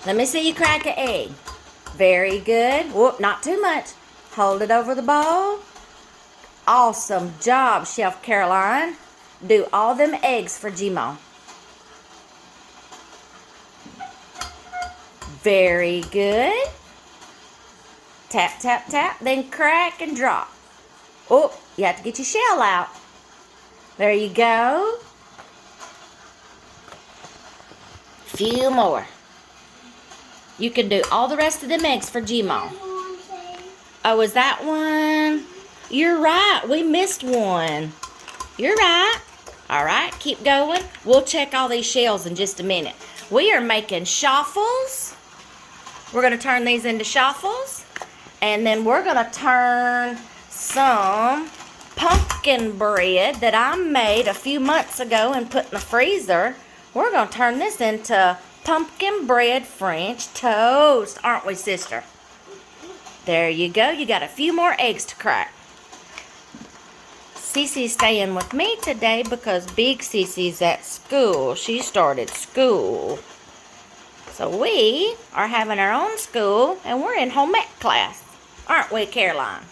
Let me see you crack an egg. Very good. Whoop, not too much. Hold it over the bowl. Awesome job, Chef Caroline. Do all them eggs for Gmo. Very good. Tap, tap, tap. Then crack and drop. Oh, you have to get your shell out. There you go. Few more. You can do all the rest of them eggs for Gmo. Oh, is that one? You're right. We missed one. You're right. All right, keep going. We'll check all these shells in just a minute. We are making Chaffles. We're going to turn these into Chaffles. And then we're going to turn some pumpkin bread that I made a few months ago and put in the freezer. We're going to turn this into pumpkin bread French toast. Aren't we, sister? There you go. You got a few more eggs to crack. Cece's staying with me today because Big Cece's at school. She started school. So we are having our own school and we're in home ec class. Aren't we, Caroline?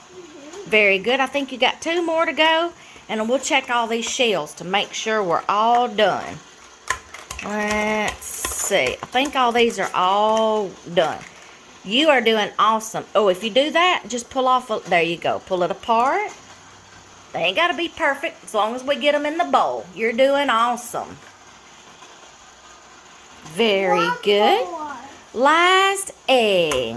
Very good. I think you got 2 more to go. And we'll check all these shells to make sure we're all done. Let's see. I think all these are all done. You are doing awesome. Oh, if you do that, just pull off. There you go. Pull it apart. They ain't got to be perfect as long as we get them in the bowl. You're doing awesome. Very good. Last egg.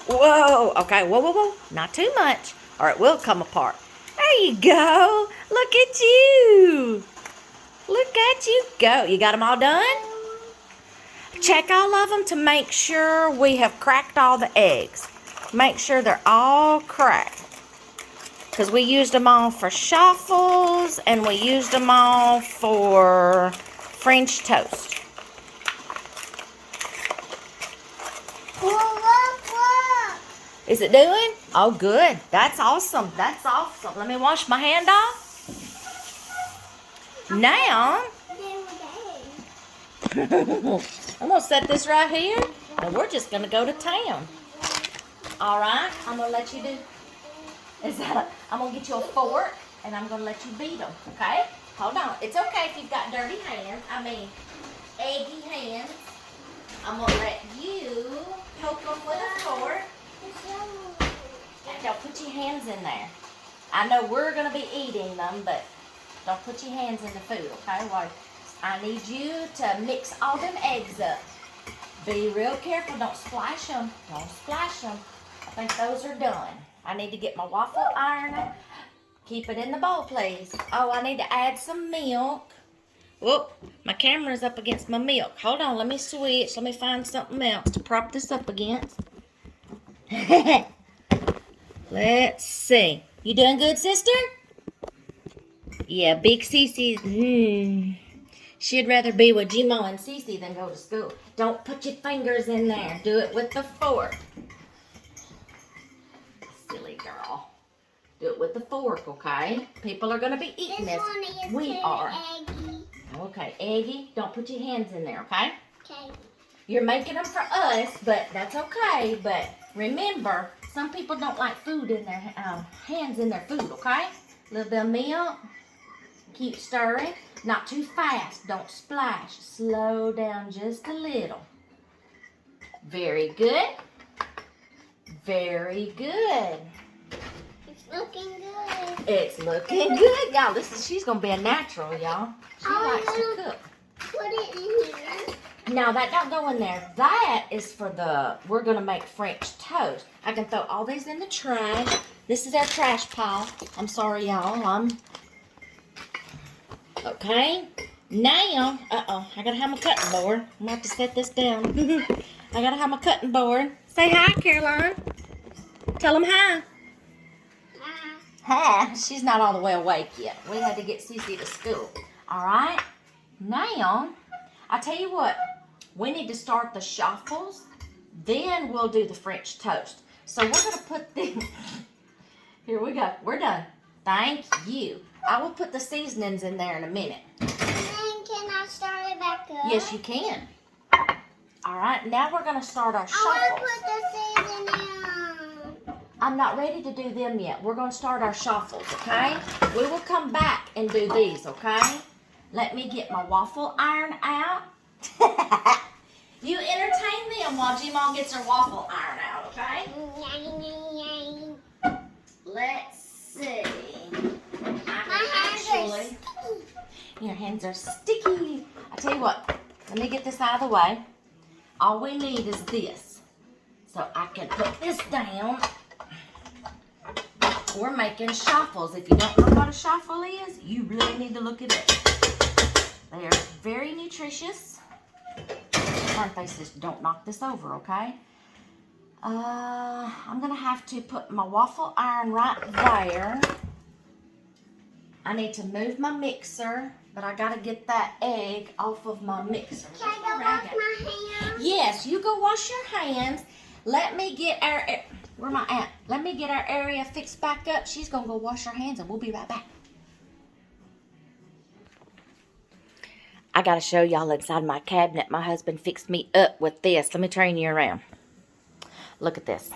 Whoa. Okay. Whoa, whoa, whoa. Not too much or it will come apart. There you go. Look at you. Look at you go. You got them all done? Check all of them to make sure we have cracked all the eggs. Make sure they're all cracked. Because we used them all for Chaffles and we used them all for French toast. Is it doing? Oh, good. That's awesome. That's awesome. Let me wash my hand off. Now, I'm going to set this right here and we're just going to go to town. All right? I'm going to let you do... I'm going to get you a fork, and I'm going to let you beat them, okay? Hold on. It's okay if you've got dirty hands. Eggy hands. I'm going to let you poke them with a fork. And don't put your hands in there. I know we're going to be eating them, but don't put your hands in the food, okay? Well, I need you to mix all them eggs up. Be real careful. Don't splash them. Don't splash them. I think those are done. I need to get my waffle iron. Keep it in the bowl, please. Oh, I need to add some milk. Whoop, my camera's up against my milk. Hold on, let me switch. Let me find something else to prop this up against. Let's see. You doing good, sister? Yeah, Big Cece's, she'd rather be with Gmo and Cece than go to school. Don't put your fingers in there. Do it with the fork. Silly girl. Do it with the fork, okay? People are going to be eating this. We are. Eggy. Okay, Eggy, don't put your hands in there, okay? Okay. You're making them for us, but that's okay. But remember, some people don't like food in their hands in their food, okay? A little bit of milk. Keep stirring. Not too fast. Don't splash. Slow down just a little. Very good. Very good. It's looking good. It's looking good, y'all. She's gonna be a natural, y'all. She likes to cook. Put it in here. Now that don't go in there. That is for we're gonna make French toast. I can throw all these in the trash. This is our trash pile. I'm sorry, y'all. Okay. Now, I gotta have my cutting board. I'm gonna have to set this down. I gotta have my cutting board. Say hi, Caroline. Tell them hi. Hi. She's not all the way awake yet. We had to get Cece to school. All right. Now, I tell you what. We need to start the Chaffles. Then we'll do the French toast. So we're gonna put them. Here we go. We're done. Thank you. I will put the seasonings in there in a minute. And then can I start it back up? Yes, you can. All right, now we're going to start our I shuffles. want to put the seasoning. I'm not ready to do them yet. We're going to start our shuffles, okay? We will come back and do these, okay? Let me get my waffle iron out. You entertain them while G-Mom gets her waffle iron out, okay? Let's see. Your hands are sticky. I tell you what, let me get this out of the way. All we need is this. So I can put this down. We're making shuffles. If you don't know what a shuffle is, you really need to look it up. They are very nutritious. Turn faces, don't knock this over, okay? I'm gonna have to put my waffle iron right there. I need to move my mixer, but I gotta get that egg off of my mixer. Can I go wash my hands? Yes, you go wash your hands. Let me get our, where my aunt? Let me get our area fixed back up. She's gonna go wash her hands and we'll be right back. I gotta show y'all inside my cabinet. My husband fixed me up with this. Let me turn you around. Look at this.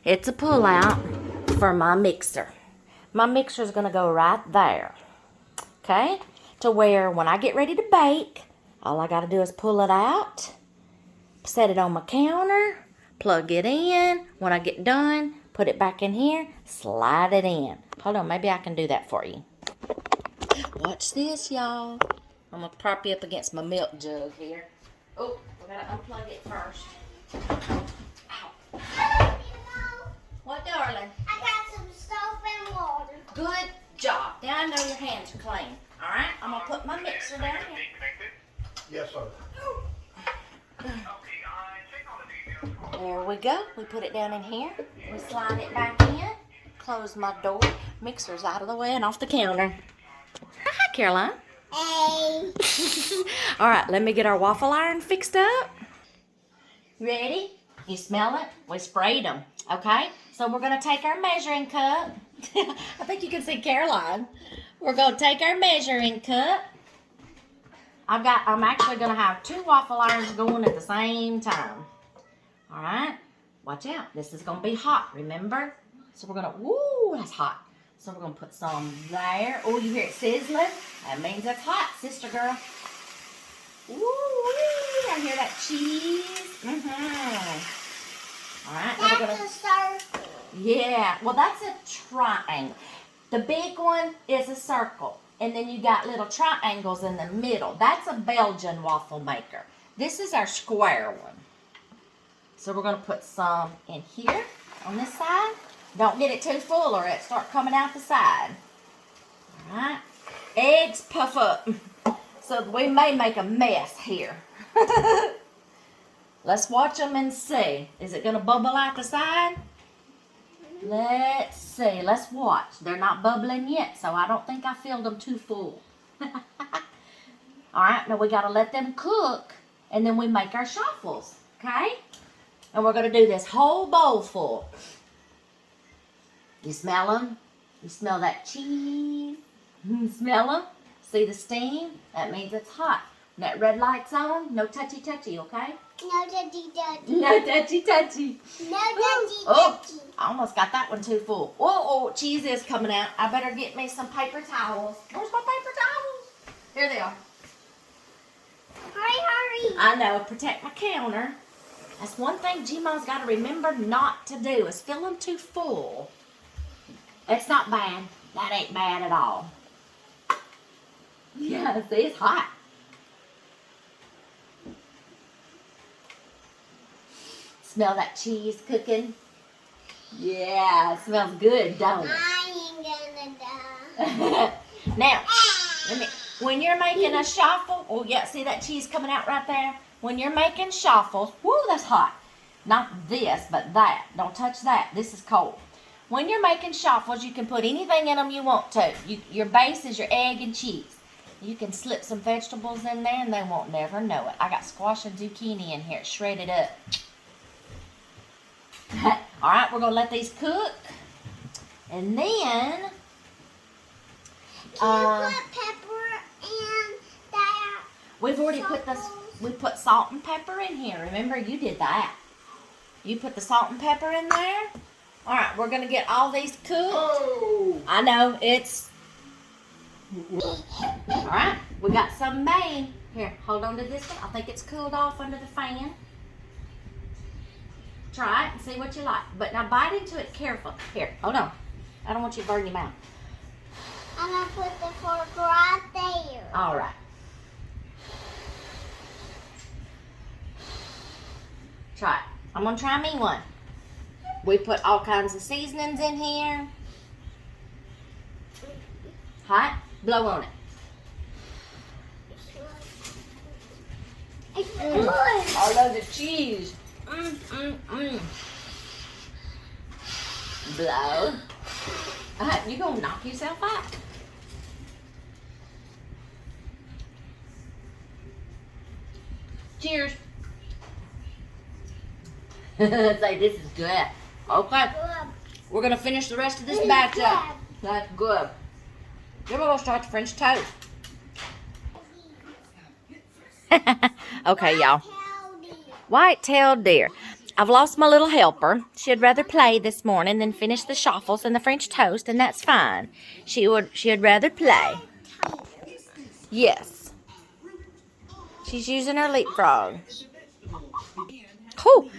It's a pull out for my mixer. My mixer is gonna go right there. Okay? To where when I get ready to bake, all I gotta do is pull it out, set it on my counter, plug it in. When I get done, put it back in here, slide it in. Hold on, maybe I can do that for you. Watch this, y'all. I'm gonna prop you up against my milk jug here. Oh, we gotta unplug it first. Ow. What, darling? I got some soap and water. Good job. Now I know your hands are clean. All right, I'm gonna put my mixer down here. Yes, sir. There we go. We put it down in here. We slide it back in. Close my door. Mixer's out of the way and off the counter. Hi, Caroline. Hey. All right, let me get our waffle iron fixed up. Ready? You smell it? We sprayed them, okay? So we're gonna take our measuring cup. I think you can see Caroline. We're gonna take our measuring cup. I'm actually gonna have 2 waffle irons going at the same time. All right, watch out. This is gonna be hot, remember? So we're gonna, woo, that's hot. So we're gonna put some there. Oh, you hear it sizzling? That means it's hot, sister girl. Woo, I hear that cheese. All right, now we're That's gonna. a circle. Yeah, well, that's a triangle. The big one is a circle, and then you got little triangles in the middle. That's a Belgian waffle maker. This is our square one. So we're gonna put some in here on this side. Don't get it too full or it start coming out the side. All right, eggs puff up. So we may make a mess here. Let's watch them and see. Is it gonna bubble out the side? Let's see. Let's watch. They're not bubbling yet, so I don't think I filled them too full. All right, now we gotta let them cook, and then we make our shuffles, okay? And we're gonna do this whole bowl full. You smell them? You smell that cheese? Smell them? See the steam? That means it's hot. When that red light's on, no touchy touchy, okay? No touchy touchy. No touchy touchy. No touchy Oh, touchy. I almost got that one too full. Oh, cheese is coming out. I better get me some paper towels. Where's my paper towels? Here they are. Hurry. I know, protect my counter. That's one thing G-Ma's got to remember not to do is fill them too full. It's not bad. That ain't bad at all. Yeah, see, it's hot. Smell that cheese cooking? Yeah, it smells good, don't it? I ain't gonna die. Now, when you're making a shuffle, oh yeah, see that cheese coming out right there? When you're making shuffles, whoo, that's hot. Not this, but that. Don't touch that. This is cold. When you're making shuffles, you can put anything in them you want to. Your base is your egg and cheese. You can slip some vegetables in there and they won't never know it. I got squash and zucchini in here, shredded up. All right, we're going to let these cook. And then... Can you put pepper in that? We've already put this. We put salt and pepper in here. Remember, you did that. You put the salt and pepper in there. All right, we're gonna get all these cooked. Oh! I know it's. All right, we got some made. Here, hold on to this one. I think it's cooled off under the fan. Try it and see what you like. But now bite into it careful. Here, hold on. I don't want you to burn your mouth. I'm gonna put the fork right there. All right. Try it. I'm gonna try me one. We put all kinds of seasonings in here. Hot? Blow on it. It's good. All those of cheese. Blow. You're gonna knock yourself out. Cheers. Say this is good. Okay. We're gonna finish the rest of this batch up. That's good. Then we're gonna start the French toast. Okay, y'all. White-tailed deer. I've lost my little helper. She'd rather play this morning than finish the Chaffles and the French toast, and that's fine. She'd rather play. Yes. She's using her leapfrog. Cool.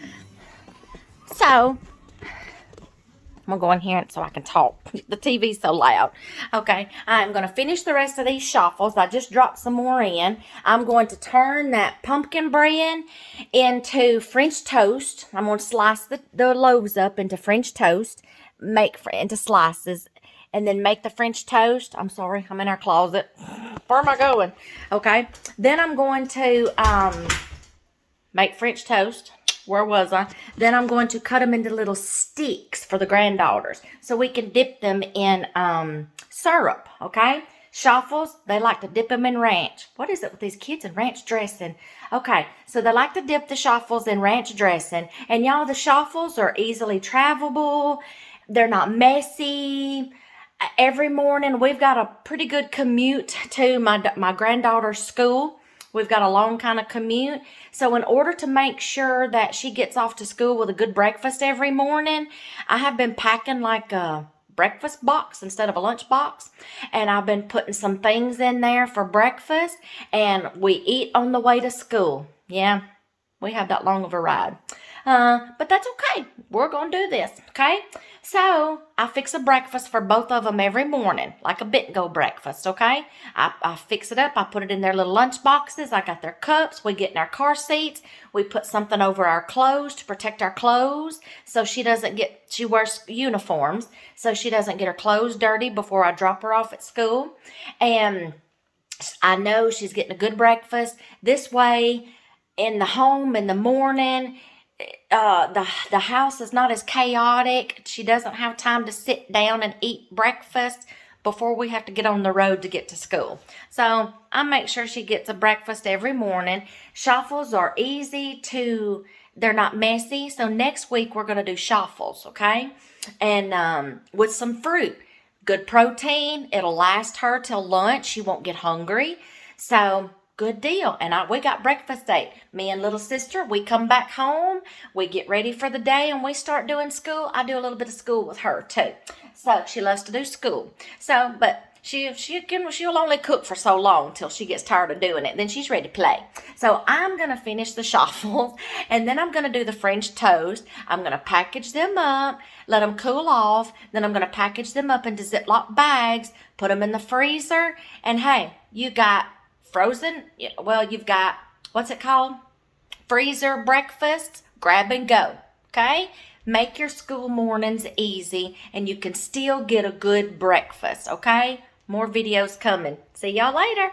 So, I'm going to go in here so I can talk. The TV's so loud. Okay, I'm going to finish the rest of these Chaffles. I just dropped some more in. I'm going to turn that pumpkin bread into French toast. I'm going to slice the loaves up into French toast, into slices, and then make the French toast. I'm sorry, I'm in our closet. Where am I going? Okay, then I'm going to make French toast. Where was I? Then I'm going to cut them into little sticks for the granddaughters so we can dip them in syrup, okay? Chaffles, they like to dip them in ranch. What is it with these kids and ranch dressing? Okay, so they like to dip the Chaffles in ranch dressing. And y'all, the Chaffles are easily travelable. They're not messy. Every morning, we've got a pretty good commute to my granddaughter's school. We've got a long kind of commute. So in order to make sure that she gets off to school with a good breakfast every morning, I have been packing like a breakfast box instead of a lunch box. And I've been putting some things in there for breakfast. And we eat on the way to school. Yeah, we have that long of a ride. But that's okay. We're going to do this, okay? So, I fix a breakfast for both of them every morning, like a bit-go breakfast, okay? I fix it up. I put it in their little lunch boxes. I got their cups. We get in our car seats. We put something over our clothes to protect our clothes so she wears uniforms, so she doesn't get her clothes dirty before I drop her off at school. And I know she's getting a good breakfast. This way, in the home in the morning, the house is not as chaotic. She doesn't have time to sit down and eat breakfast before we have to get on the road to get to school. So I make sure she gets a breakfast every morning. Chaffles are they're not messy. So next week we're going to do Chaffles, okay? And with some fruit. Good protein. It'll last her till lunch. She won't get hungry. So good deal. And we got breakfast date. Me and little sister, we come back home. We get ready for the day and we start doing school. I do a little bit of school with her too. So she loves to do school. So, but she'll only cook for so long till she gets tired of doing it. Then she's ready to play. So I'm going to finish the Chaffles and then I'm going to do the French toast. I'm going to package them up, let them cool off. Then I'm going to package them up into Ziploc bags, put them in the freezer. And hey, you got frozen, you've got, what's it called? Freezer breakfast, grab and go, okay? Make your school mornings easy and you can still get a good breakfast, okay? More videos coming. See y'all later.